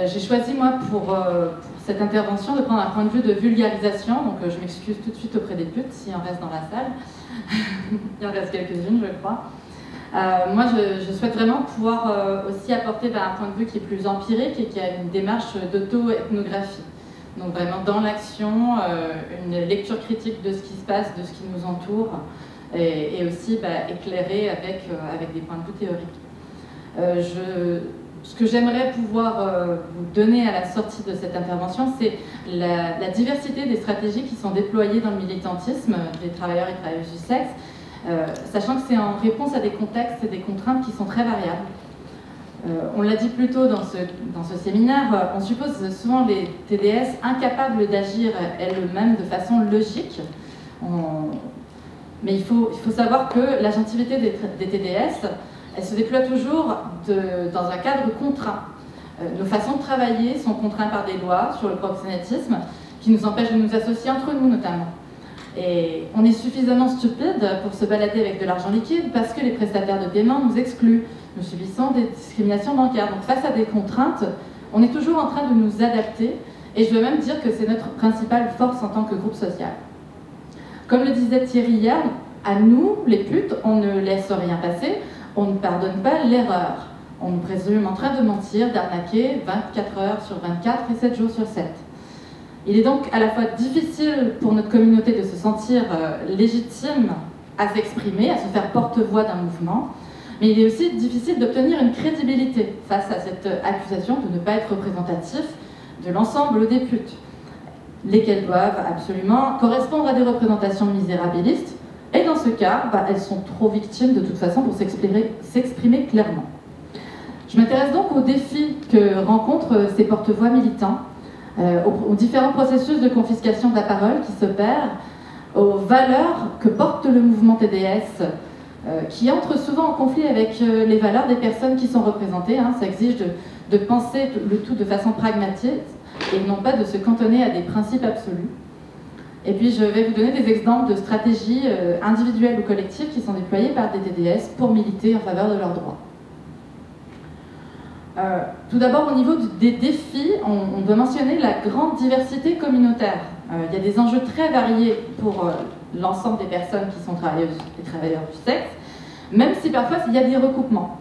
J'ai choisi, moi, pour cette intervention, de prendre un point de vue de vulgarisation. Donc, je m'excuse tout de suite auprès des putes, s'il en reste dans la salle. Il en reste quelques-unes, je crois. Moi, je souhaite vraiment pouvoir aussi apporter un point de vue qui est plus empirique et qui a une démarche d'auto-ethnographie. Donc, vraiment dans l'action, une lecture critique de ce qui se passe, de ce qui nous entoure, et aussi éclairée avec des points de vue théoriques. Ce que j'aimerais pouvoir vous donner à la sortie de cette intervention, c'est la diversité des stratégies qui sont déployées dans le militantisme des travailleurs et travailleuses du sexe, sachant que c'est en réponse à des contextes et des contraintes qui sont très variables. On l'a dit plus tôt dans ce séminaire, on suppose souvent les TDS incapables d'agir elles-mêmes de façon logique. Mais il faut savoir que l'agentivité des TDS, elle se déploie toujours dans un cadre contraint. Nos façons de travailler sont contraintes par des lois sur le proxénétisme qui nous empêchent de nous associer entre nous notamment. Et on est suffisamment stupide pour se balader avec de l'argent liquide parce que les prestataires de paiement nous excluent. Nous subissons des discriminations bancaires. Donc face à des contraintes, on est toujours en train de nous adapter et je veux même dire que c'est notre principale force en tant que groupe social. Comme le disait Thierry hier, à nous, les putes, on ne laisse rien passer, on ne pardonne pas l'erreur. On nous présume en train de mentir, d'arnaquer 24 heures sur 24 et 7 jours sur 7. Il est donc à la fois difficile pour notre communauté de se sentir légitime à s'exprimer, à se faire porte-voix d'un mouvement, mais il est aussi difficile d'obtenir une crédibilité face à cette accusation de ne pas être représentatif de l'ensemble des putes, lesquelles doivent absolument correspondre à des représentations misérabilistes, et dans ce cas, elles sont trop victimes de toute façon pour s'exprimer clairement. Je m'intéresse donc aux défis que rencontrent ces porte-voix militants, aux différents processus de confiscation de la parole qui s'opèrent, aux valeurs que porte le mouvement TDS, qui entre souvent en conflit avec les valeurs des personnes qui sont représentées. Ça exige de penser le tout de façon pragmatique et non pas de se cantonner à des principes absolus. Et puis je vais vous donner des exemples de stratégies individuelles ou collectives qui sont déployées par des TDS pour militer en faveur de leurs droits. Tout d'abord, au niveau des défis, on doit mentionner la grande diversité communautaire. Il y a des enjeux très variés pour l'ensemble des personnes qui sont travailleuses et travailleurs du sexe, même si parfois il y a des recoupements.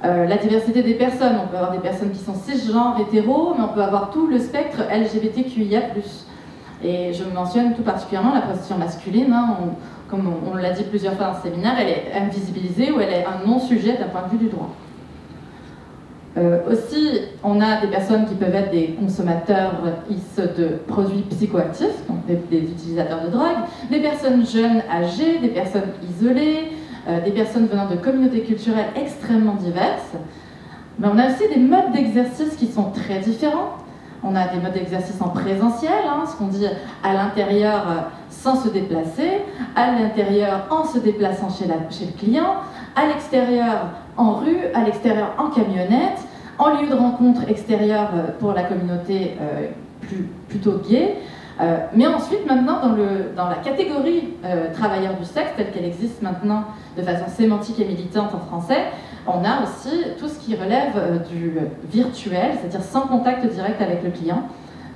La diversité des personnes, on peut avoir des personnes qui sont cisgenres, hétéros, mais on peut avoir tout le spectre LGBTQIA+. Et je mentionne tout particulièrement la prostitution masculine, comme on l'a dit plusieurs fois dans ce séminaire, elle est invisibilisée ou elle est un non-sujet d'un point de vue du droit. Aussi, on a des personnes qui peuvent être des consommateurs de produits psychoactifs, donc des utilisateurs de drogue, des personnes jeunes, âgées, des personnes isolées, des personnes venant de communautés culturelles extrêmement diverses. Mais on a aussi des modes d'exercice qui sont très différents. On a des modes d'exercice en présentiel, ce qu'on dit à l'intérieur sans se déplacer, à l'intérieur en se déplaçant chez le client, à l'extérieur en rue, à l'extérieur en camionnette, en lieu de rencontre extérieur pour la communauté plutôt gay. Mais ensuite, maintenant, dans la catégorie travailleurs du sexe, telle qu'elle existe maintenant de façon sémantique et militante en français, on a aussi tout ce qui relève du virtuel, c'est-à-dire sans contact direct avec le client,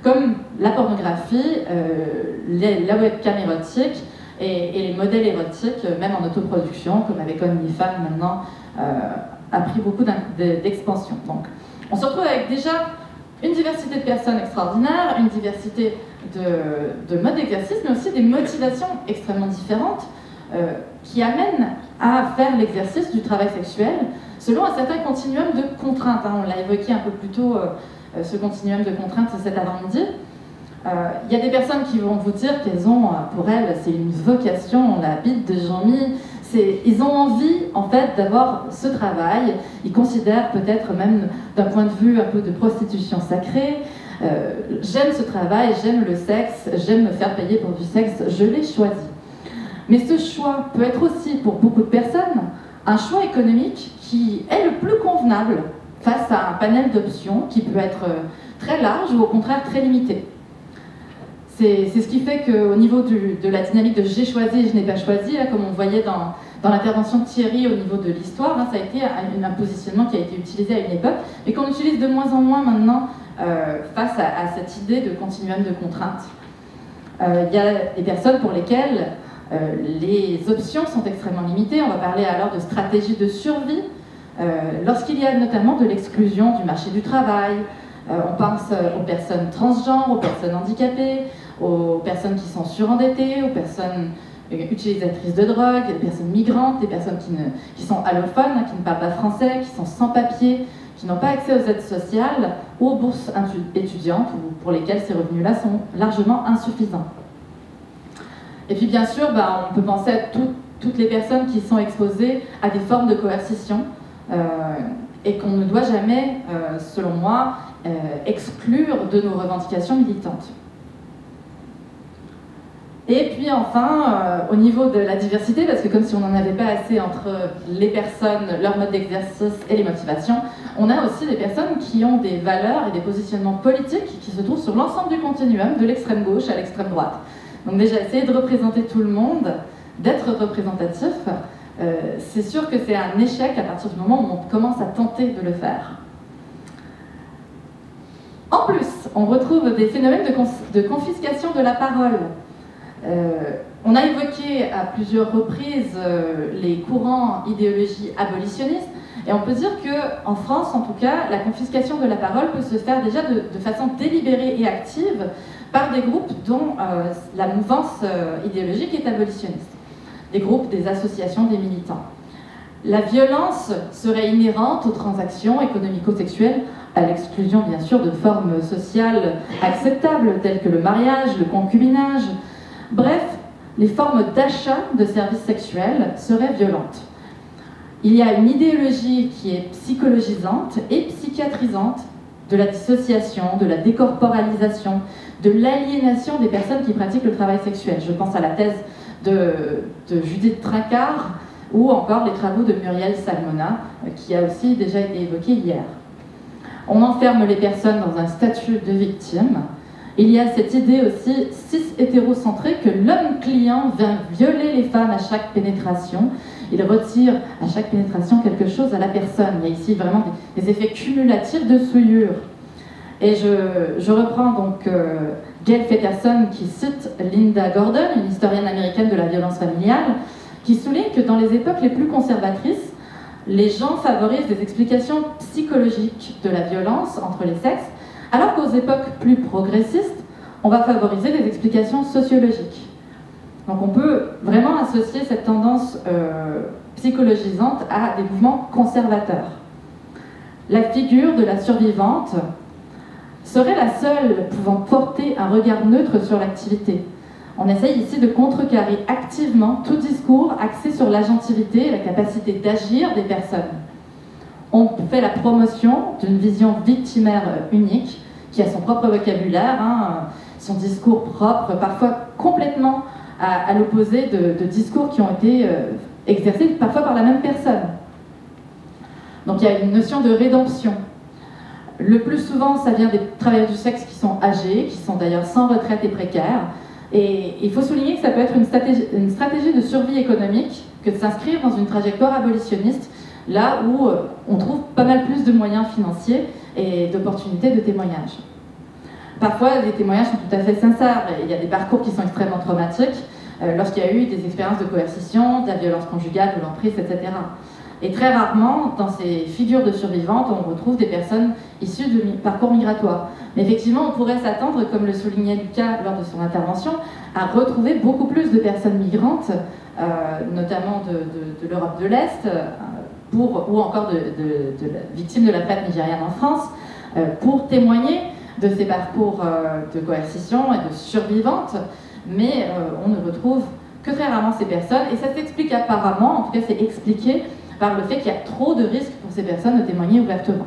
comme la pornographie, la webcam érotique et les modèles érotiques, même en autoproduction, comme avec OnlyFans maintenant, a pris beaucoup d'expansion. Donc, on se retrouve avec déjà une diversité de personnes extraordinaires, une diversité de modes d'exercice, mais aussi des motivations extrêmement différentes qui amènent à faire l'exercice du travail sexuel selon un certain continuum de contraintes. On l'a évoqué un peu plus tôt, ce continuum de contraintes cet avant-midi. Il y a des personnes qui vont vous dire qu'elles ont, pour elles, c'est une vocation, la bite de Jean-Mi. Ils ont envie, en fait, d'avoir ce travail. Ils considèrent peut-être même d'un point de vue un peu de prostitution sacrée. J'aime ce travail, j'aime le sexe, j'aime me faire payer pour du sexe, je l'ai choisi. Mais ce choix peut être aussi, pour beaucoup de personnes, un choix économique qui est le plus convenable face à un panel d'options qui peut être très large ou au contraire très limité. c'est ce qui fait qu'au niveau de la dynamique de j'ai choisi et je n'ai pas choisi, là, comme on voyait dans l'intervention de Thierry au niveau de l'histoire, ça a été un positionnement qui a été utilisé à une époque, mais qu'on utilise de moins en moins maintenant face à cette idée de continuum de contraintes. Il y a des personnes pour lesquelles les options sont extrêmement limitées. On va parler alors de stratégie de survie, lorsqu'il y a notamment de l'exclusion du marché du travail. On pense aux personnes transgenres, aux personnes handicapées, aux personnes qui sont surendettées, aux personnes utilisatrices de drogue, des personnes migrantes, des personnes qui sont allophones, qui ne parlent pas français, qui sont sans papier, qui n'ont pas accès aux aides sociales ou aux bourses étudiantes, ou pour lesquelles ces revenus-là sont largement insuffisants. Et puis bien sûr, on peut penser à toutes les personnes qui sont exposées à des formes de coercition et qu'on ne doit jamais, selon moi, exclure de nos revendications militantes. Et puis enfin, au niveau de la diversité, parce que comme si on n'en avait pas assez entre les personnes, leur mode d'exercice et les motivations, on a aussi des personnes qui ont des valeurs et des positionnements politiques qui se trouvent sur l'ensemble du continuum, de l'extrême gauche à l'extrême droite. Donc déjà, essayer de représenter tout le monde, d'être représentatif, c'est sûr que c'est un échec à partir du moment où on commence à tenter de le faire. En plus, on retrouve des phénomènes de confiscation de la parole. On a évoqué à plusieurs reprises les courants idéologie abolitionnistes, et on peut dire qu'en France, en tout cas, la confiscation de la parole peut se faire déjà de façon délibérée et active par des groupes dont la mouvance idéologique est abolitionniste. Des groupes, des associations, des militants. La violence serait inhérente aux transactions économico-sexuelles, à l'exclusion bien sûr de formes sociales acceptables telles que le mariage, le concubinage. Bref, les formes d'achat de services sexuels seraient violentes. Il y a une idéologie qui est psychologisante et psychiatrisante de la dissociation, de la décorporalisation, de l'aliénation des personnes qui pratiquent le travail sexuel. Je pense à la thèse de Judith Trincard ou encore les travaux de Muriel Salmona, qui a aussi déjà été évoqué hier. On enferme les personnes dans un statut de victime. Il y a cette idée aussi cis-hétérocentrée que l'homme client vient violer les femmes à chaque pénétration. Il retire à chaque pénétration quelque chose à la personne. Il y a ici vraiment des effets cumulatifs de souillure. Et je reprends donc Gail Feterson qui cite Linda Gordon, une historienne américaine de la violence familiale, qui souligne que dans les époques les plus conservatrices, les gens favorisent des explications psychologiques de la violence entre les sexes, alors qu'aux époques plus progressistes, on va favoriser des explications sociologiques. Donc on peut vraiment associer cette tendance psychologisante à des mouvements conservateurs. La figure de la survivante serait la seule pouvant porter un regard neutre sur l'activité. On essaye ici de contrecarrer activement tout discours axé sur l'agentivité et la capacité d'agir des personnes. On fait la promotion d'une vision victimaire unique, qui a son propre vocabulaire, son discours propre, parfois complètement à l'opposé de discours qui ont été exercés parfois par la même personne. Donc il y a une notion de rédemption. Le plus souvent, ça vient des travailleurs du sexe qui sont âgés, qui sont d'ailleurs sans retraite et précaires. Et il faut souligner que ça peut être une stratégie de survie économique que de s'inscrire dans une trajectoire abolitionniste, là où on trouve pas mal plus de moyens financiers et d'opportunités de témoignage. Parfois, les témoignages sont tout à fait sincères. Il y a des parcours qui sont extrêmement traumatiques, lorsqu'il y a eu des expériences de coercition, de la violence conjugale, de l'emprise, etc. Et très rarement, dans ces figures de survivantes, on retrouve des personnes issues de parcours migratoires. Mais effectivement, on pourrait s'attendre, comme le soulignait Lucas lors de son intervention, à retrouver beaucoup plus de personnes migrantes, notamment de l'Europe de l'Est, ou encore de victimes de la traite nigériane en France, pour témoigner de ces parcours de coercition et de survivantes. Mais on ne retrouve que très rarement ces personnes, et ça s'explique apparemment, en tout cas c'est expliqué, par le fait qu'il y a trop de risques pour ces personnes de témoigner ouvertement.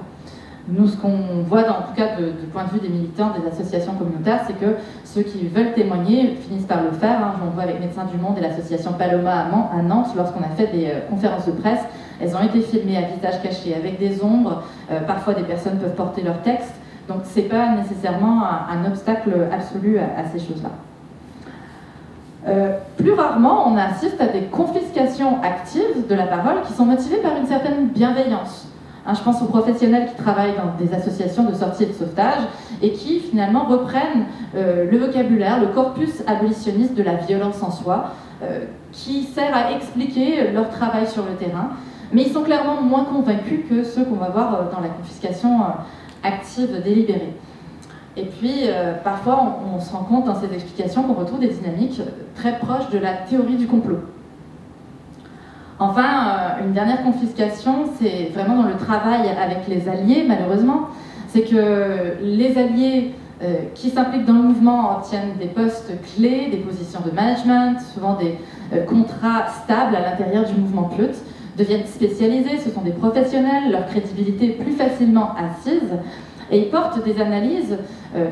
Nous, ce qu'on voit, en tout cas du point de vue des militants, des associations communautaires, c'est que ceux qui veulent témoigner finissent par le faire. On le voit avec Médecins du Monde et l'association Paloma à Nantes, lorsqu'on a fait des conférences de presse. Elles ont été filmées à visage caché, avec des ombres. Parfois, des personnes peuvent porter leur texte. Donc ce n'est pas nécessairement un obstacle absolu à ces choses-là. Plus rarement, on assiste à des confiscations actives de la parole qui sont motivées par une certaine bienveillance. Je pense aux professionnels qui travaillent dans des associations de sortie et de sauvetage et qui finalement reprennent le vocabulaire, le corpus abolitionniste de la violence en soi, qui sert à expliquer leur travail sur le terrain. Mais ils sont clairement moins convaincus que ceux qu'on va voir dans la confiscation active délibérée. Et puis, parfois, on se rend compte dans ces explications qu'on retrouve des dynamiques très proches de la théorie du complot. Enfin, une dernière confiscation, c'est vraiment dans le travail avec les alliés, malheureusement. C'est que les alliés qui s'impliquent dans le mouvement obtiennent des postes clés, des positions de management, souvent des contrats stables à l'intérieur du mouvement PLUT, deviennent spécialisés, ce sont des professionnels, leur crédibilité est plus facilement assise, et ils portent des analyses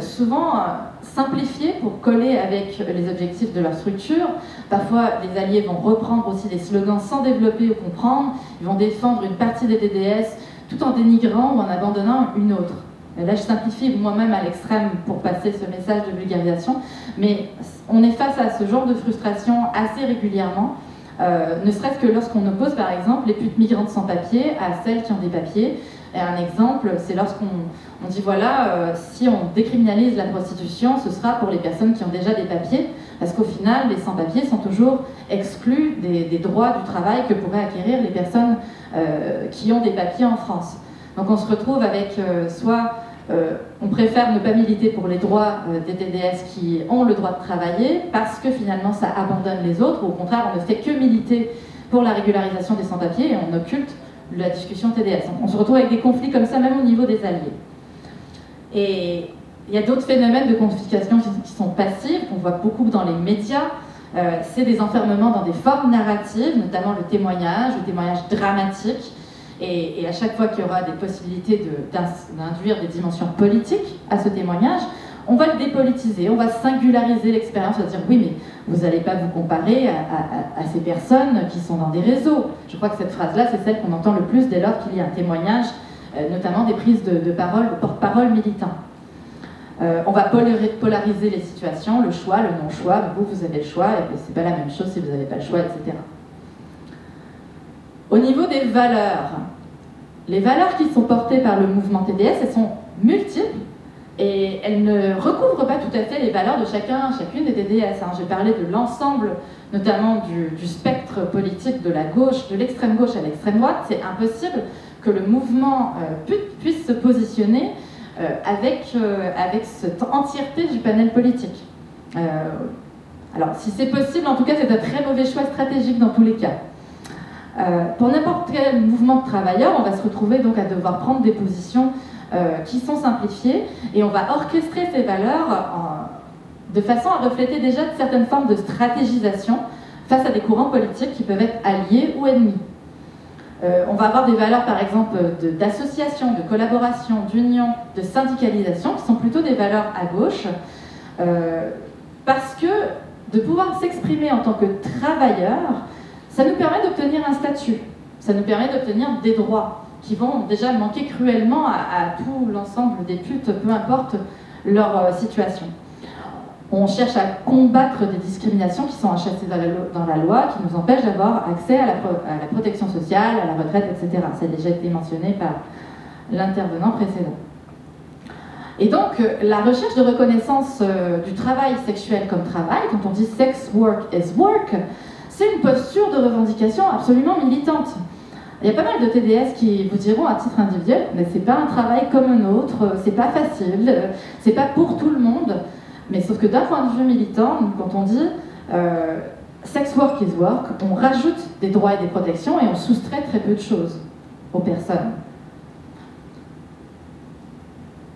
souvent simplifiées pour coller avec les objectifs de leur structure. Parfois, les alliés vont reprendre aussi des slogans sans développer ou comprendre, ils vont défendre une partie des TDS tout en dénigrant ou en abandonnant une autre. Là, je simplifie moi-même à l'extrême pour passer ce message de vulgarisation, mais on est face à ce genre de frustration assez régulièrement, ne serait-ce que lorsqu'on oppose par exemple les putes migrantes sans papier à celles qui ont des papiers. Et un exemple, c'est lorsqu'on dit voilà, si on décriminalise la prostitution, ce sera pour les personnes qui ont déjà des papiers, parce qu'au final, les sans-papiers sont toujours exclus des droits du travail que pourraient acquérir les personnes qui ont des papiers en France. Donc on se retrouve avec soit on préfère ne pas militer pour les droits des TDS qui ont le droit de travailler, parce que finalement ça abandonne les autres, ou au contraire on ne fait que militer pour la régularisation des sans-papiers et on occulte la discussion TDS. On se retrouve avec des conflits comme ça, même au niveau des alliés. Et il y a d'autres phénomènes de confiscation qui sont passifs, qu'on voit beaucoup dans les médias. C'est des enfermements dans des formes narratives, notamment le témoignage dramatique. Et à chaque fois qu'il y aura des possibilités d'induire des dimensions politiques à ce témoignage, on va le dépolitiser, on va singulariser l'expérience, on va dire oui, mais vous n'allez pas vous comparer à ces personnes qui sont dans des réseaux. Je crois que cette phrase-là, c'est celle qu'on entend le plus dès lors qu'il y a un témoignage, notamment des prises de parole, de porte-parole militants. On va polariser les situations, le choix, le non-choix, vous avez le choix, et c'est pas la même chose si vous n'avez pas le choix, etc. Au niveau des valeurs, les valeurs qui sont portées par le mouvement TDS, elles sont multiples, et elles ne recouvrent pas tout à fait les valeurs de chacune des TDS. J'ai parlé de l'ensemble, notamment du spectre politique de la gauche, de l'extrême gauche à l'extrême droite. C'est impossible que le mouvement puisse se positionner avec cette entièreté du panel politique. Alors, si c'est possible, en tout cas, c'est un très mauvais choix stratégique dans tous les cas. Pour n'importe quel mouvement de travailleurs, on va se retrouver donc à devoir prendre des positions qui sont simplifiées, et on va orchestrer ces valeurs de façon à refléter déjà certaines formes de stratégisation face à des courants politiques qui peuvent être alliés ou ennemis. On va avoir des valeurs par exemple d'association, de collaboration, d'union, de syndicalisation, qui sont plutôt des valeurs à gauche, parce que de pouvoir s'exprimer en tant que travailleur, ça nous permet d'obtenir un statut, ça nous permet d'obtenir des droits qui vont déjà manquer cruellement à tout l'ensemble des putes, peu importe leur situation. On cherche à combattre des discriminations qui sont enchâssées dans la loi, qui nous empêchent d'avoir accès à la protection sociale, à la retraite, etc. Ça a déjà été mentionné par l'intervenant précédent. Et donc, la recherche de reconnaissance du travail sexuel comme travail, quand on dit « sex work is work », c'est une posture de revendication absolument militante. Il y a pas mal de TDS qui vous diront à titre individuel, mais c'est pas un travail comme un autre, c'est pas facile, c'est pas pour tout le monde. Mais sauf que d'un point de vue militant, quand on dit sex work is work, on rajoute des droits et des protections et on soustrait très peu de choses aux personnes.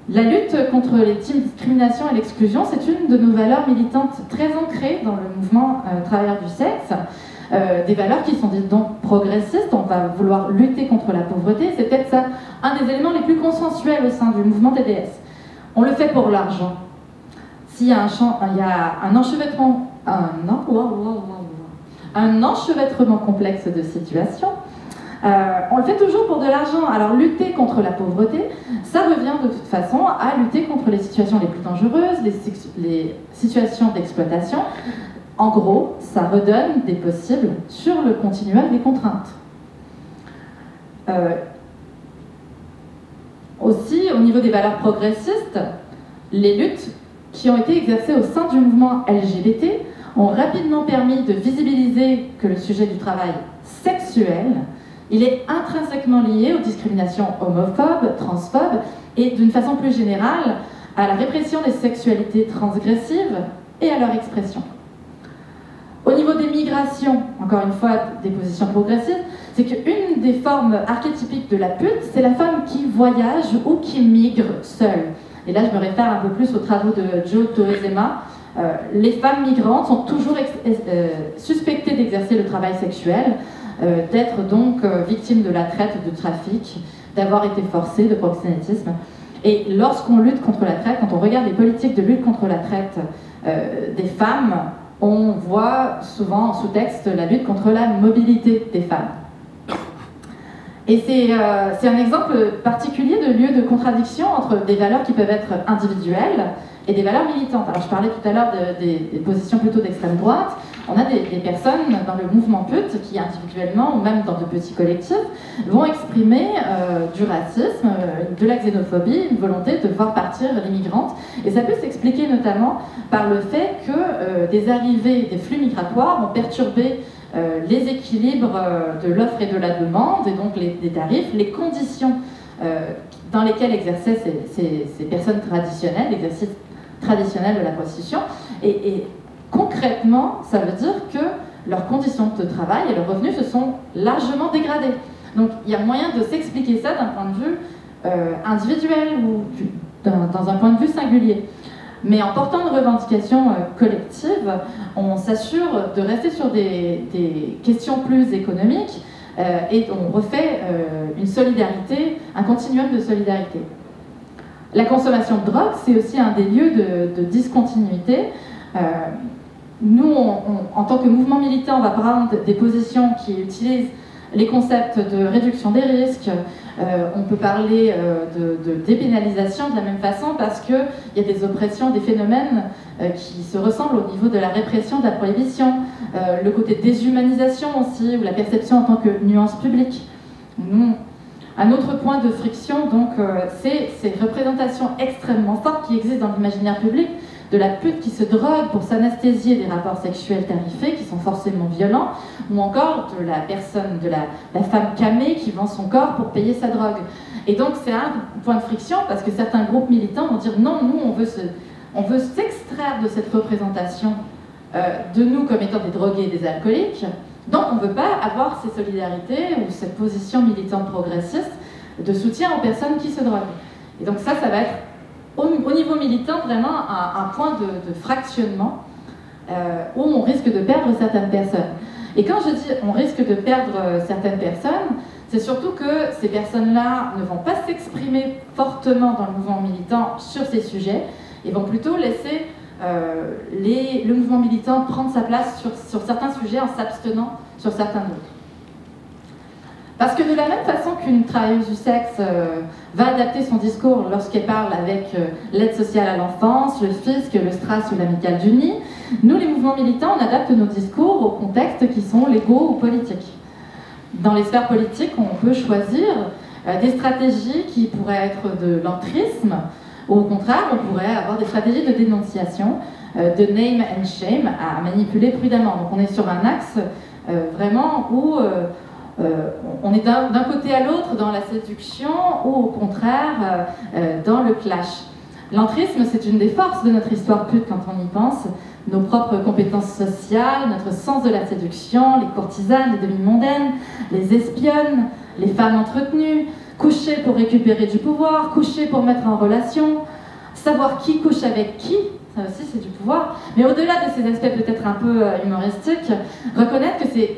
La lutte contre les discriminations et l'exclusion, c'est une de nos valeurs militantes très ancrées dans le mouvement travailleur du sexe. Des valeurs qui sont dites donc progressistes, on va vouloir lutter contre la pauvreté, c'est peut-être ça un des éléments les plus consensuels au sein du mouvement TDS. On le fait pour l'argent. S'il y a un enchevêtrement complexe de situations, On le fait toujours pour de l'argent. Alors lutter contre la pauvreté, ça revient de toute façon à lutter contre les situations les plus dangereuses, les situations d'exploitation. En gros, ça redonne des possibles sur le continuum des contraintes. Aussi, au niveau des valeurs progressistes, les luttes qui ont été exercées au sein du mouvement LGBT ont rapidement permis de visibiliser que le sujet du travail sexuel, il est intrinsèquement lié aux discriminations homophobes, transphobes et d'une façon plus générale à la répression des sexualités transgressives et à leur expression. Au niveau des migrations, encore une fois des positions progressistes, c'est qu'une des formes archétypiques de la pute, c'est la femme qui voyage ou qui migre seule. Et là, je me réfère un peu plus aux travaux de Joe Toezema. Les femmes migrantes sont toujours suspectées d'exercer le travail sexuel, d'être donc victimes de la traite, de trafic, d'avoir été forcées, de proxénétisme. Et lorsqu'on lutte contre la traite, quand on regarde les politiques de lutte contre la traite des femmes, on voit souvent en sous-texte la lutte contre la mobilité des femmes. Et c'est un exemple particulier de lieu de contradiction entre des valeurs qui peuvent être individuelles et des valeurs militantes. Alors je parlais tout à l'heure des positions plutôt d'extrême droite. On a des personnes dans le mouvement PUT qui individuellement, ou même dans de petits collectifs, vont exprimer du racisme, de la xénophobie, une volonté de voir partir les migrantes. Et ça peut s'expliquer notamment par le fait que des arrivées, des flux migratoires ont perturbé les équilibres de l'offre et de la demande, et donc les tarifs, les conditions dans lesquelles exerçaient ces personnes traditionnelles, l'exercice traditionnel de la prostitution. Et concrètement, ça veut dire que leurs conditions de travail et leurs revenus se sont largement dégradés. Donc il y a moyen de s'expliquer ça d'un point de vue individuel ou dans un point de vue singulier. Mais en portant une revendication collective, on s'assure de rester sur des questions plus économiques et on refait une solidarité, un continuum de solidarité. La consommation de drogue, c'est aussi un des lieux de discontinuité. Nous, en tant que mouvement militant, on va prendre des positions qui utilisent les concepts de réduction des risques. On peut parler de dépénalisation de la même façon parce qu'il y a des oppressions, des phénomènes qui se ressemblent au niveau de la répression, de la prohibition, le côté déshumanisation aussi, ou la perception en tant que nuance publique. Un autre point de friction, donc, c'est ces représentations extrêmement fortes qui existent dans l'imaginaire public, de la pute qui se drogue pour s'anesthésier des rapports sexuels tarifés qui sont forcément violents, ou encore de la personne, de la femme camée qui vend son corps pour payer sa drogue. Et donc c'est un point de friction parce que certains groupes militants vont dire non, nous on veut s'extraire de cette représentation de nous comme étant des drogués et des alcooliques, donc on ne veut pas avoir ces solidarités ou cette position militante progressiste de soutien aux personnes qui se droguent. Et donc ça va être au niveau militant, vraiment un point de fractionnement où on risque de perdre certaines personnes. Et quand je dis on risque de perdre certaines personnes, c'est surtout que ces personnes-là ne vont pas s'exprimer fortement dans le mouvement militant sur ces sujets, et vont plutôt laisser le mouvement militant prendre sa place sur certains sujets en s'abstenant sur certains autres. Parce que de la même façon qu'une travailleuse du sexe va adapter son discours lorsqu'elle parle avec l'aide sociale à l'enfance, le fisc, le STRAS ou l'amicale du nid, nous les mouvements militants, on adapte nos discours aux contextes qui sont légaux ou politiques. Dans les sphères politiques, on peut choisir des stratégies qui pourraient être de l'entrisme, ou au contraire, on pourrait avoir des stratégies de dénonciation, de name and shame à manipuler prudemment. Donc on est sur un axe vraiment où on est d'un côté à l'autre dans la séduction ou au contraire dans le clash. L'entrisme, c'est une des forces de notre histoire pute quand on y pense. Nos propres compétences sociales, notre sens de la séduction, les courtisanes, les demi-mondaines, les espionnes, les femmes entretenues, coucher pour récupérer du pouvoir, coucher pour mettre en relation, savoir qui couche avec qui, ça aussi c'est du pouvoir. Mais au-delà de ces aspects peut-être un peu humoristiques, reconnaître que c'est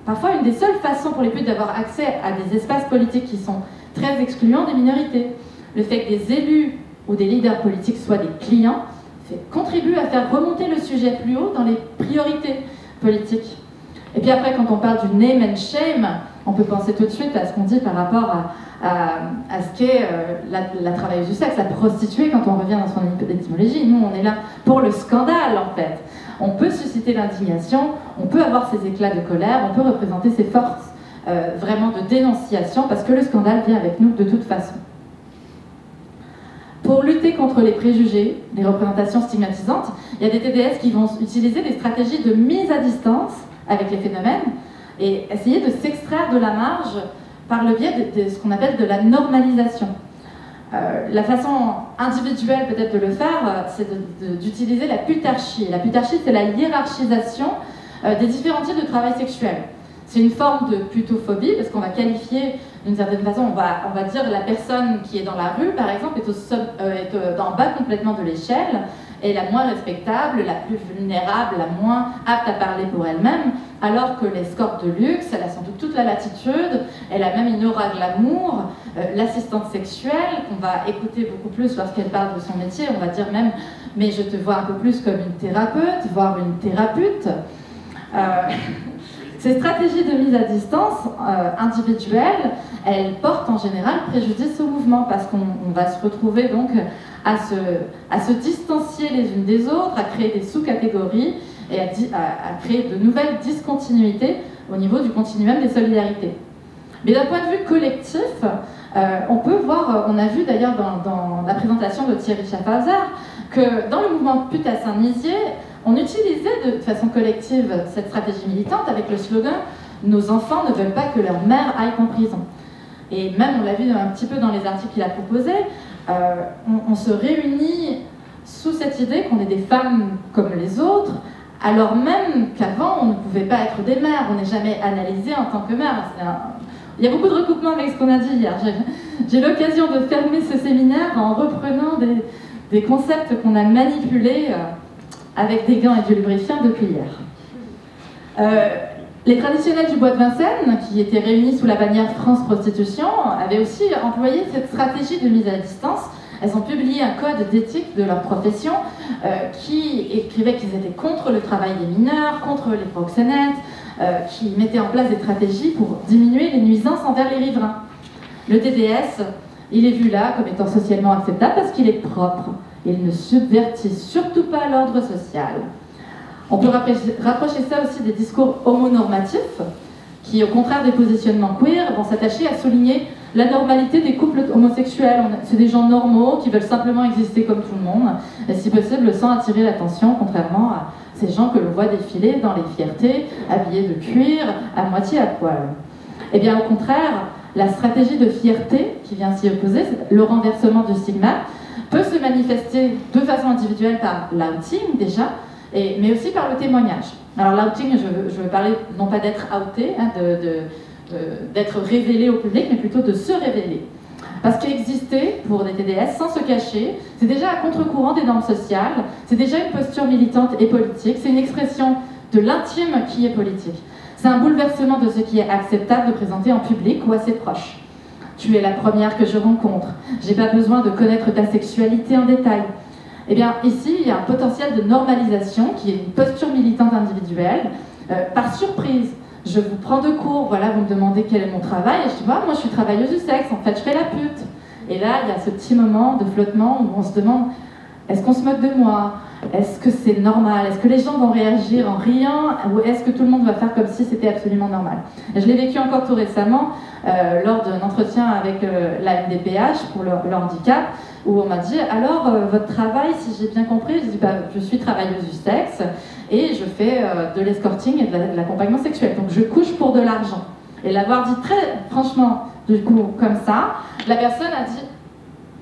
parfois une des seules façons pour les putes d'avoir accès à des espaces politiques qui sont très excluants des minorités. Le fait que des élus ou des leaders politiques soient des clients contribue à faire remonter le sujet plus haut dans les priorités politiques. Et puis après, quand on parle du name and shame, on peut penser tout de suite à ce qu'on dit par rapport à ce qu'est la travailleuse du sexe, la prostituée, quand on revient dans son étymologie. Nous, on est là pour le scandale, en fait. On peut susciter l'indignation, on peut avoir ces éclats de colère, on peut représenter ces forces vraiment de dénonciation, parce que le scandale vient avec nous de toute façon. Pour lutter contre les préjugés, les représentations stigmatisantes, il y a des TDS qui vont utiliser des stratégies de mise à distance avec les phénomènes et essayer de s'extraire de la marge par le biais de ce qu'on appelle de la normalisation. La façon individuelle peut-être de le faire, c'est d'utiliser la putarchie. La putarchie, c'est la hiérarchisation des différents types de travail sexuel. C'est une forme de putophobie, parce qu'on va qualifier d'une certaine façon, on va dire la personne qui est dans la rue, par exemple, est en bas complètement de l'échelle, est la moins respectable, la plus vulnérable, la moins apte à parler pour elle-même, alors que l'escorte de luxe, elle a sans doute toute la latitude, elle a même une aura glamour, l'assistante sexuelle, qu'on va écouter beaucoup plus lorsqu'elle parle de son métier, on va dire même, mais je te vois un peu plus comme une thérapeute, voire une thérapeute. Ces stratégies de mise à distance individuelles, elles portent en général préjudice au mouvement parce qu'on va se retrouver donc à se distancier les unes des autres, à créer des sous-catégories et à créer de nouvelles discontinuités au niveau du continuum des solidarités. Mais d'un point de vue collectif, on peut voir, on a vu d'ailleurs dans la présentation de Thierry Schaffhauser, que dans le mouvement Putassin-Nisier, on utilisait de façon collective cette stratégie militante avec le slogan « Nos enfants ne veulent pas que leur mère aille en prison ». Et même, on l'a vu un petit peu dans les articles qu'il a proposés, on se réunit sous cette idée qu'on est des femmes comme les autres, alors même qu'avant, on ne pouvait pas être des mères, on n'est jamais analysé en tant que mère. Il y a beaucoup de recoupements avec ce qu'on a dit hier. J'ai l'occasion de fermer ce séminaire en reprenant des concepts qu'on a manipulés avec des gants et du lubrifiant depuis hier. Les traditionnels du bois de Vincennes, qui étaient réunis sous la bannière France Prostitution, avaient aussi employé cette stratégie de mise à distance. Elles ont publié un code d'éthique de leur profession qui écrivait qu'ils étaient contre le travail des mineurs, contre les proxénètes, qui mettaient en place des stratégies pour diminuer les nuisances envers les riverains. Le TDS, il est vu là comme étant socialement acceptable parce qu'il est propre. Il ne subvertit surtout pas l'ordre social. On peut rapprocher ça aussi des discours homonormatifs qui, au contraire des positionnements queer, vont s'attacher à souligner la normalité des couples homosexuels. C'est des gens normaux qui veulent simplement exister comme tout le monde, et si possible sans attirer l'attention, contrairement à ces gens que l'on voit défiler dans les fiertés, habillés de cuir, à moitié à poil. Eh bien, au contraire, la stratégie de fierté qui vient s'y opposer, le renversement du stigmate, peut se manifester de façon individuelle par l'outing déjà, mais aussi par le témoignage. Alors l'outing, je veux parler non pas d'être outé, hein, d'être révélé au public, mais plutôt de se révéler. Parce qu'exister pour des TDS sans se cacher, c'est déjà à contre-courant des normes sociales, c'est déjà une posture militante et politique, c'est une expression de l'intime qui est politique. C'est un bouleversement de ce qui est acceptable de présenter en public ou à ses proches. Tu es la première que je rencontre. J'ai pas besoin de connaître ta sexualité en détail. Eh bien, ici, il y a un potentiel de normalisation qui est une posture militante individuelle. Par surprise, je vous prends de court, voilà, vous me demandez quel est mon travail, et je dis, moi je suis travailleuse du sexe, en fait, je fais la pute. Et là, il y a ce petit moment de flottement où on se demande, est-ce qu'on se moque de moi? Est-ce que c'est normal? Est-ce que les gens vont réagir en riant? Ou est-ce que tout le monde va faire comme si c'était absolument normal? Et je l'ai vécu encore tout récemment lors d'un entretien avec la MDPH pour le handicap, où on m'a dit, alors votre travail, si j'ai bien compris, je dis, je suis travailleuse du sexe et je fais de l'escorting et de l'accompagnement sexuel. Donc je couche pour de l'argent. Et l'avoir dit très franchement, du coup, comme ça, la personne a dit,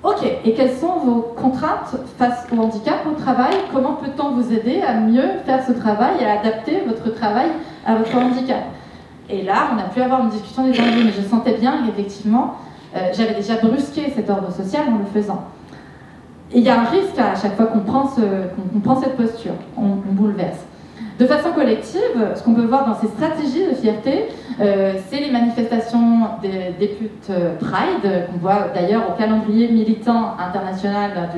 ok, et quelles sont vos contraintes face au handicap, au travail? Comment peut-on vous aider à mieux faire ce travail et à adapter votre travail à votre handicap? Et là, on a pu avoir une discussion des enjeux, mais je sentais bien qu'effectivement, j'avais déjà brusqué cet ordre social en le faisant. Et il y a un risque à chaque fois qu'on prend cette posture, on bouleverse. De façon collective, ce qu'on peut voir dans ces stratégies de fierté, c'est les manifestations des putes Pride, qu'on voit d'ailleurs au calendrier militant international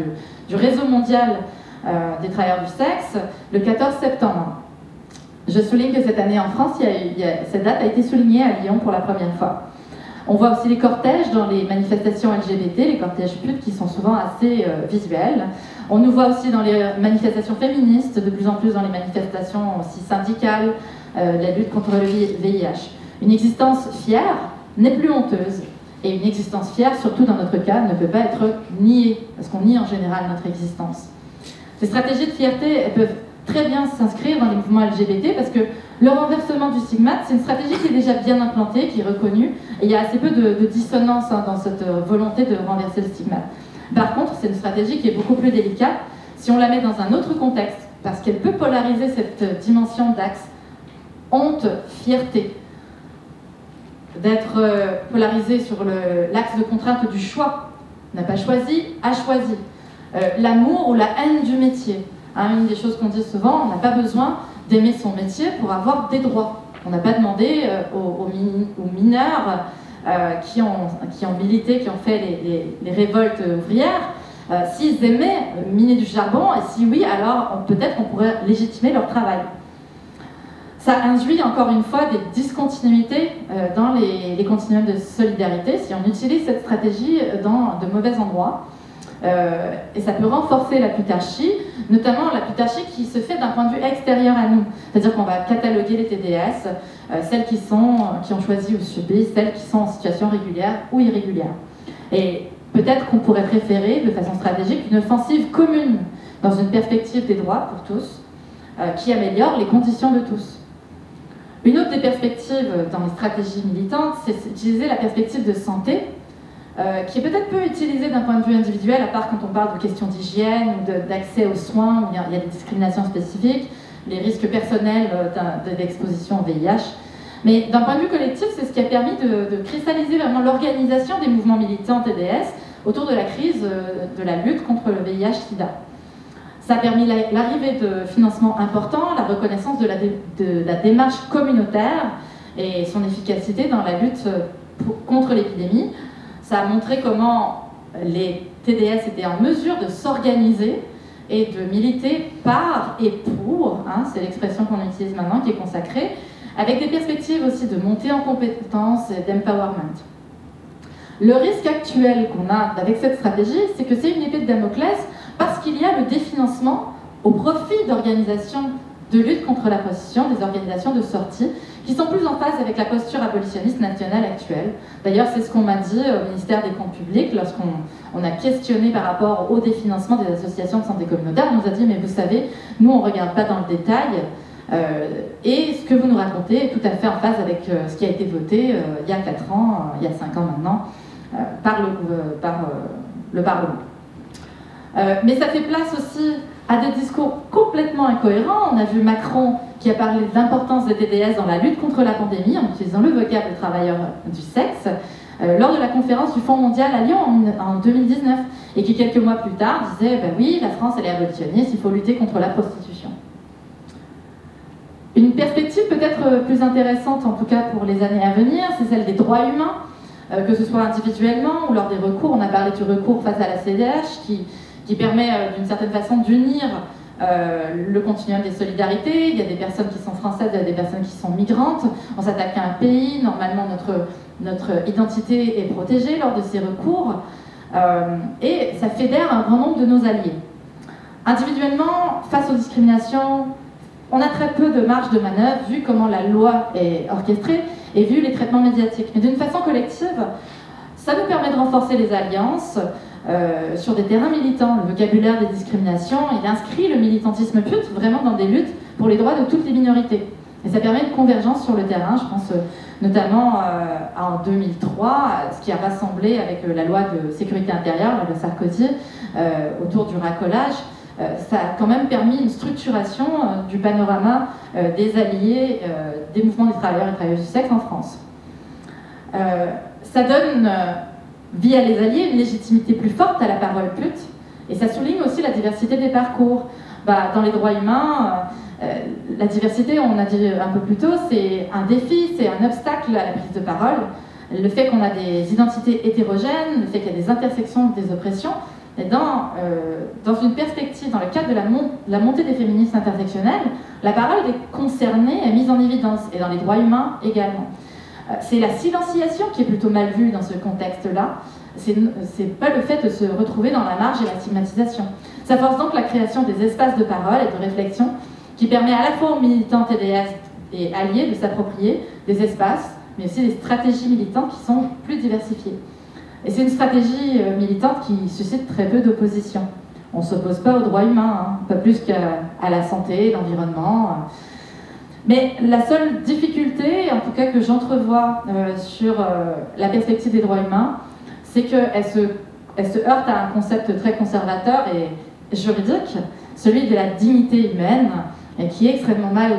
du réseau mondial des travailleurs du sexe, le 14 septembre. Je souligne que cette année en France, cette date a été soulignée à Lyon pour la première fois. On voit aussi les cortèges dans les manifestations LGBT, les cortèges putes qui sont souvent assez visuels. On nous voit aussi dans les manifestations féministes, de plus en plus dans les manifestations aussi syndicales, la lutte contre le VIH. Une existence fière n'est plus honteuse. Et une existence fière, surtout dans notre cas, ne peut pas être niée, parce qu'on nie en général notre existence. Ces stratégies de fierté, elles peuvent très bien s'inscrire dans les mouvements LGBT, parce que le renversement du stigmate, c'est une stratégie qui est déjà bien implantée, qui est reconnue, et il y a assez peu de dissonance dans cette volonté de renverser le stigmate. Par contre, c'est une stratégie qui est beaucoup plus délicate si on la met dans un autre contexte, parce qu'elle peut polariser cette dimension d'axe honte, fierté, d'être polarisé sur l'axe de contrainte du choix. On n'a pas choisi, a choisi. L'amour ou la haine du métier. Hein, une des choses qu'on dit souvent, on n'a pas besoin d'aimer son métier pour avoir des droits. On n'a pas demandé aux mineurs qui ont milité, qui ont fait les révoltes ouvrières, s'ils aimaient miner du charbon, et si oui, alors peut-être qu'on pourrait légitimer leur travail. Ça induit encore une fois des discontinuités dans les continuums de solidarité si on utilise cette stratégie dans de mauvais endroits. Et ça peut renforcer la plutarchie, notamment la plutarchie qui se fait d'un point de vue extérieur à nous. C'est-à-dire qu'on va cataloguer les TDS, celles qui ont choisi ou subi, celles qui sont en situation régulière ou irrégulière. Et peut-être qu'on pourrait préférer, de façon stratégique, une offensive commune dans une perspective des droits pour tous, qui améliore les conditions de tous. Une autre des perspectives dans les stratégies militantes, c'est d'utiliser la perspective de santé, qui est peut-être peu utilisée d'un point de vue individuel, à part quand on parle de questions d'hygiène ou d'accès aux soins, où il y a des discriminations spécifiques, les risques personnels d'exposition au VIH. Mais d'un point de vue collectif, c'est ce qui a permis de cristalliser vraiment l'organisation des mouvements militants TDS autour de la crise de la lutte contre le VIH-Sida. Ça a permis l'arrivée de financements importants, la reconnaissance de la démarche communautaire et son efficacité dans la lutte contre l'épidémie. Ça a montré comment les TDS étaient en mesure de s'organiser et de militer par et pour, hein, c'est l'expression qu'on utilise maintenant qui est consacrée, avec des perspectives aussi de montée en compétences et d'empowerment. Le risque actuel qu'on a avec cette stratégie, c'est que c'est une épée de Damoclès parce qu'il y a le définancement au profit d'organisations de lutte contre la prostitution, des organisations de sortie, qui sont plus en phase avec la posture abolitionniste nationale actuelle. D'ailleurs, c'est ce qu'on m'a dit au ministère des Comptes publics lorsqu'on a questionné par rapport au définancement des associations de santé communautaire. On nous a dit, mais vous savez, nous on ne regarde pas dans le détail, et ce que vous nous racontez est tout à fait en phase avec ce qui a été voté il y a 4 ans, il y a 5 ans maintenant, par le Parlement. Mais ça fait place aussi à des discours complètement incohérents. On a vu Macron qui a parlé de l'importance des TDS dans la lutte contre la pandémie en utilisant le vocable de travailleurs du sexe lors de la conférence du Fonds mondial à Lyon en 2019 et qui quelques mois plus tard disait ben oui, la France elle est abolitionniste, il faut lutter contre la prostitution. Une perspective peut-être plus intéressante en tout cas pour les années à venir, c'est celle des droits humains, que ce soit individuellement ou lors des recours. On a parlé du recours face à la CEDH qui permet d'une certaine façon d'unir le continuum des solidarités. Il y a des personnes qui sont françaises, il y a des personnes qui sont migrantes. On s'attaque à un pays, normalement notre identité est protégée lors de ces recours. Et ça fédère un grand nombre de nos alliés. Individuellement, face aux discriminations, on a très peu de marge de manœuvre, vu comment la loi est orchestrée et vu les traitements médiatiques. Mais d'une façon collective, ça nous permet de renforcer les alliances, sur des terrains militants. Le vocabulaire des discriminations, il inscrit le militantisme pute vraiment dans des luttes pour les droits de toutes les minorités. Et ça permet une convergence sur le terrain, je pense notamment en 2003, ce qui a rassemblé avec la loi de sécurité intérieure, la loi Sarkozy, autour du racolage. Ça a quand même permis une structuration du panorama des alliés des mouvements des travailleurs et travailleuses du sexe en France. Ça donne via les alliés une légitimité plus forte à la parole pute, et ça souligne aussi la diversité des parcours. Dans les droits humains, la diversité, on a dit un peu plus tôt, c'est un défi, c'est un obstacle à la prise de parole. le fait qu'on a des identités hétérogènes, le fait qu'il y a des intersections, des oppressions, et dans une perspective, dans le cadre de la montée des féminismes intersectionnels, la parole est concernée, est mise en évidence, et dans les droits humains également. C'est la silenciation qui est plutôt mal vue dans ce contexte-là. C'est pas le fait de se retrouver dans la marge et la stigmatisation. Ça force donc la création des espaces de parole et de réflexion qui permet à la fois aux militants TDS et alliés de s'approprier des espaces, mais aussi des stratégies militantes qui sont plus diversifiées. Et c'est une stratégie militante qui suscite très peu d'opposition. On ne s'oppose pas aux droits humains, hein, pas plus qu'à la santé, l'environnement. Mais la seule difficulté, en tout cas que j'entrevois sur la perspective des droits humains, c'est qu'elle se heurte à un concept très conservateur et juridique, celui de la dignité humaine, et qui est extrêmement mal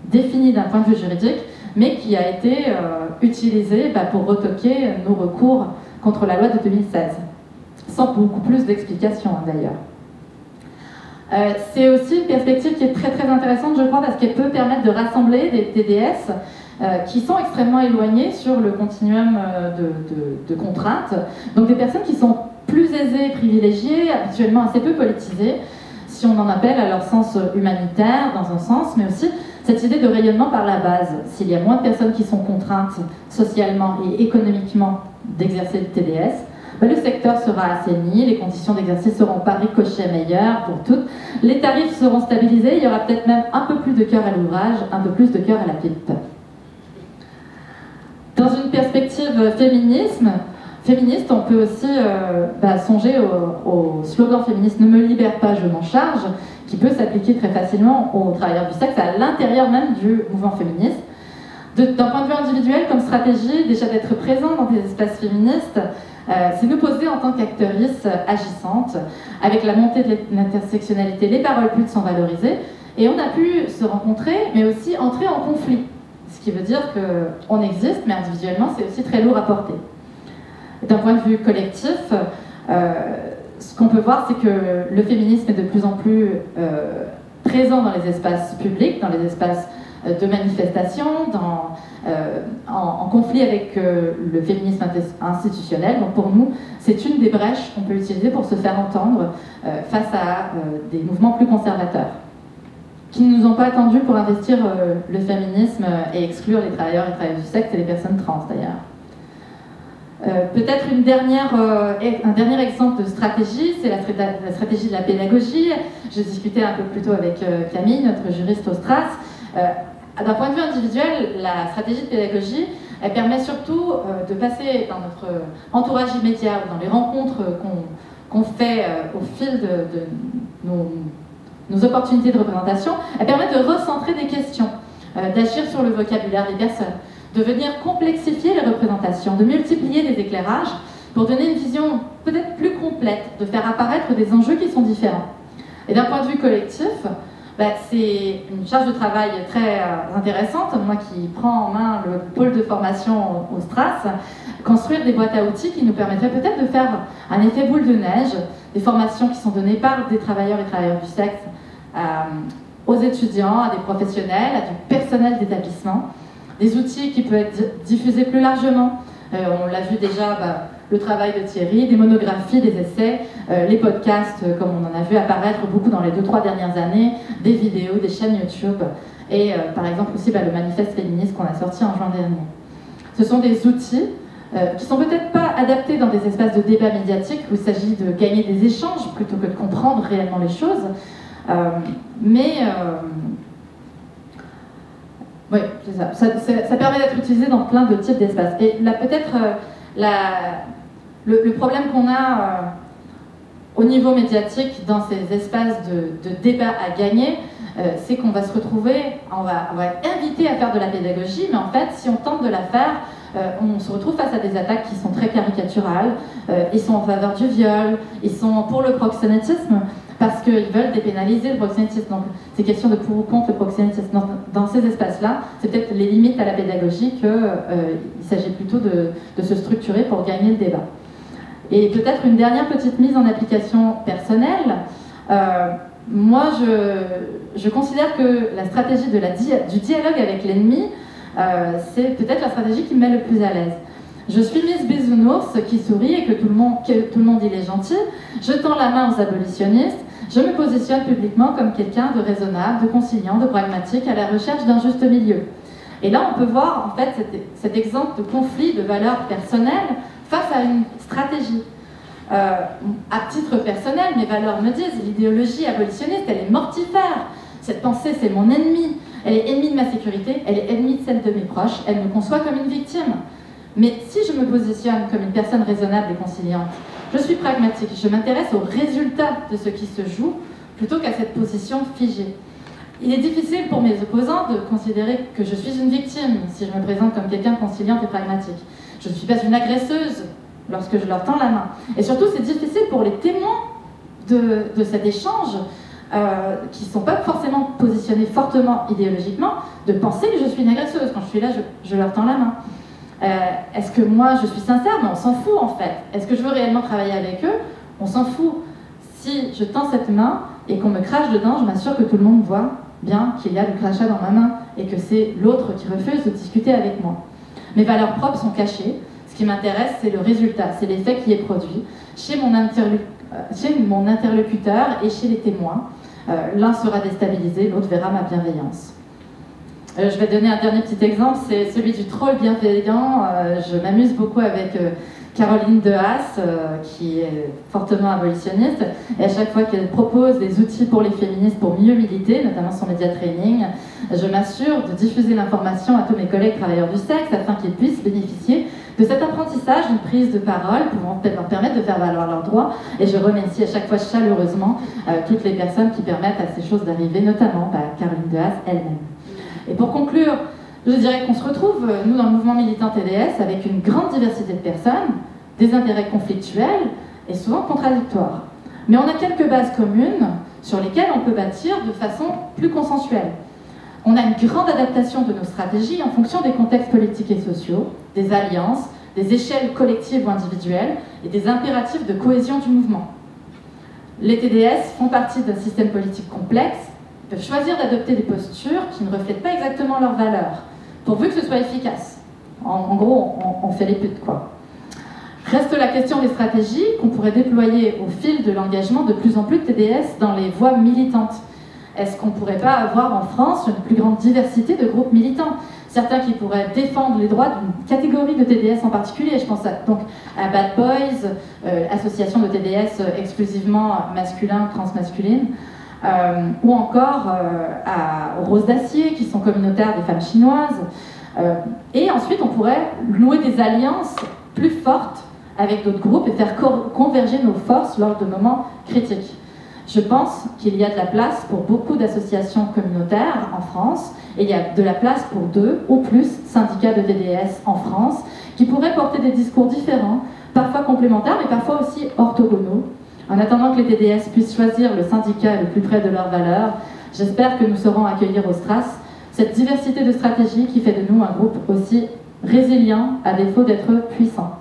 défini d'un point de vue juridique, mais qui a été utilisé pour retoquer nos recours contre la loi de 2016, sans beaucoup plus d'explications d'ailleurs. C'est aussi une perspective qui est très très intéressante, je crois, parce qu'elle peut permettre de rassembler des TDS qui sont extrêmement éloignés sur le continuum de contraintes, donc des personnes qui sont plus aisées, privilégiées, habituellement assez peu politisées, si on en appelle à leur sens humanitaire dans un sens, mais aussi cette idée de rayonnement par la base. S'il y a moins de personnes qui sont contraintes socialement et économiquement d'exercer le TDS, le secteur sera assaini, les conditions d'exercice seront par ricochet meilleures pour toutes, les tarifs seront stabilisés, il y aura peut-être même un peu plus de cœur à l'ouvrage, un peu plus de cœur à la pipe. Dans une perspective féministe, on peut aussi songer au slogan féministe « Ne me libère pas, je m'en charge », qui peut s'appliquer très facilement aux travailleurs du sexe à l'intérieur même du mouvement féministe. D'un point de vue individuel, comme stratégie, déjà d'être présent dans des espaces féministes, c'est nous poser en tant qu'actrices agissantes. Avec la montée de l'intersectionnalité, les paroles putes sont valorisées et on a pu se rencontrer, mais aussi entrer en conflit. Ce qui veut dire qu'on existe, mais individuellement, c'est aussi très lourd à porter. D'un point de vue collectif, ce qu'on peut voir, c'est que le féminisme est de plus en plus présent dans les espaces publics, dans les espaces de manifestation, en conflit avec le féminisme institutionnel. Donc pour nous, c'est une des brèches qu'on peut utiliser pour se faire entendre face à des mouvements plus conservateurs, qui ne nous ont pas attendus pour investir le féminisme et exclure les travailleurs et travailleuses du sexe et les personnes trans d'ailleurs. Peut-être un dernier exemple de stratégie, c'est la stratégie de la pédagogie. Je discutais un peu plus tôt avec Camille, notre juriste au Stras. D'un point de vue individuel, la stratégie de pédagogie, elle permet surtout de passer dans notre entourage immédiat ou dans les rencontres qu'on fait au fil de nos opportunités de représentation, elle permet de recentrer des questions, d'agir sur le vocabulaire des personnes, de venir complexifier les représentations, de multiplier les éclairages pour donner une vision peut-être plus complète, de faire apparaître des enjeux qui sont différents. Et d'un point de vue collectif, c'est une charge de travail très intéressante, moi qui prends en main le pôle de formation au Stras, construire des boîtes à outils qui nous permettraient peut-être de faire un effet boule de neige, des formations qui sont données par des travailleurs et travailleuses du sexe aux étudiants, à des professionnels, à du personnel d'établissement, des outils qui peuvent être diffusés plus largement. On l'a vu déjà, le travail de Thierry, des monographies, des essais, les podcasts, comme on en a vu apparaître beaucoup dans les 2-3 dernières années, des vidéos, des chaînes YouTube, et par exemple aussi le manifeste féministe qu'on a sorti en juin dernier. Ce sont des outils qui sont peut-être pas adaptés dans des espaces de débat médiatique où il s'agit de gagner des échanges plutôt que de comprendre réellement les choses, oui, c'est ça. Ça permet d'être utilisé dans plein de types d'espaces. Et là, peut-être, le problème qu'on a au niveau médiatique dans ces espaces de débat à gagner, c'est qu'on va se retrouver, on va être invité à faire de la pédagogie, mais en fait, si on tente de la faire, on se retrouve face à des attaques qui sont très caricaturales. Ils sont en faveur du viol, ils sont pour le proxénétisme, parce qu'ils veulent dépénaliser le proxénétisme. Donc, c'est question de pour ou contre le proxénétisme. Dans ces espaces-là, c'est peut-être les limites à la pédagogie qu'il s'agit plutôt de se structurer pour gagner le débat. Et peut-être une dernière petite mise en application personnelle. Moi, je considère que la stratégie du dialogue avec l'ennemi, c'est peut-être la stratégie qui me met le plus à l'aise. Je suis Miss Bisounours qui sourit et que tout le monde il est gentil. Je tends la main aux abolitionnistes. Je me positionne publiquement comme quelqu'un de raisonnable, de conciliant, de pragmatique, à la recherche d'un juste milieu. Et là, on peut voir en fait cet exemple de conflit de valeurs personnelles face à une stratégie. À titre personnel, mes valeurs me disent, l'idéologie abolitionniste, elle est mortifère. Cette pensée, c'est mon ennemi. Elle est ennemie de ma sécurité, elle est ennemie de celle de mes proches, elle me conçoit comme une victime. Mais si je me positionne comme une personne raisonnable et conciliante, je suis pragmatique, je m'intéresse aux résultats de ce qui se joue, plutôt qu'à cette position figée. Il est difficile pour mes opposants de considérer que je suis une victime si je me présente comme quelqu'un de conciliante et pragmatique. Je ne suis pas une agresseuse lorsque je leur tends la main. Et surtout, c'est difficile pour les témoins de cet échange, qui ne sont pas forcément positionnés fortement idéologiquement, de penser que je suis une agresseuse. Quand je suis là, je leur tends la main. Est-ce que moi, je suis sincère? Mais on s'en fout en fait. Est-ce que je veux réellement travailler avec eux? On s'en fout. Si je tends cette main et qu'on me crache dedans, je m'assure que tout le monde voit bien qu'il y a du crachat dans ma main et que c'est l'autre qui refuse de discuter avec moi. Mes valeurs propres sont cachées. Ce qui m'intéresse, c'est le résultat, c'est l'effet qui est produit chez mon interlocuteur et chez les témoins. L'un sera déstabilisé, l'autre verra ma bienveillance. Je vais donner un dernier petit exemple, c'est celui du troll bienveillant. Je m'amuse beaucoup avec Caroline de Haas, qui est fortement abolitionniste, et à chaque fois qu'elle propose des outils pour les féministes pour mieux militer, notamment son média training, je m'assure de diffuser l'information à tous mes collègues travailleurs du sexe afin qu'ils puissent bénéficier de cet apprentissage, d'une prise de parole pouvant peut-être leur permettre de faire valoir leurs droits. Et je remercie à chaque fois chaleureusement toutes les personnes qui permettent à ces choses d'arriver, notamment Caroline de Haas elle-même. Et pour conclure, je dirais qu'on se retrouve, nous, dans le mouvement militant TDS, avec une grande diversité de personnes, des intérêts conflictuels et souvent contradictoires. Mais on a quelques bases communes sur lesquelles on peut bâtir de façon plus consensuelle. On a une grande adaptation de nos stratégies en fonction des contextes politiques et sociaux, des alliances, des échelles collectives ou individuelles et des impératifs de cohésion du mouvement. Les TDS font partie d'un système politique complexe, peuvent choisir d'adopter des postures qui ne reflètent pas exactement leurs valeurs, pourvu que ce soit efficace. En gros, on fait les putes, quoi. Reste la question des stratégies qu'on pourrait déployer au fil de l'engagement de plus en plus de TDS dans les voies militantes. Est-ce qu'on ne pourrait pas avoir en France une plus grande diversité de groupes militants? Certains qui pourraient défendre les droits d'une catégorie de TDS en particulier. Je pense donc à Bad Boys, association de TDS exclusivement masculin, transmasculine, ou encore aux Roses d'Acier, qui sont communautaires des femmes chinoises. Et ensuite, on pourrait nouer des alliances plus fortes avec d'autres groupes et faire converger nos forces lors de moments critiques. Je pense qu'il y a de la place pour beaucoup d'associations communautaires en France, et il y a de la place pour 2 ou plus syndicats de TDS en France, qui pourraient porter des discours différents, parfois complémentaires, mais parfois aussi orthogonaux. En attendant que les TDS puissent choisir le syndicat le plus près de leurs valeurs, j'espère que nous saurons accueillir au STRAS cette diversité de stratégies qui fait de nous un groupe aussi résilient, à défaut d'être puissant.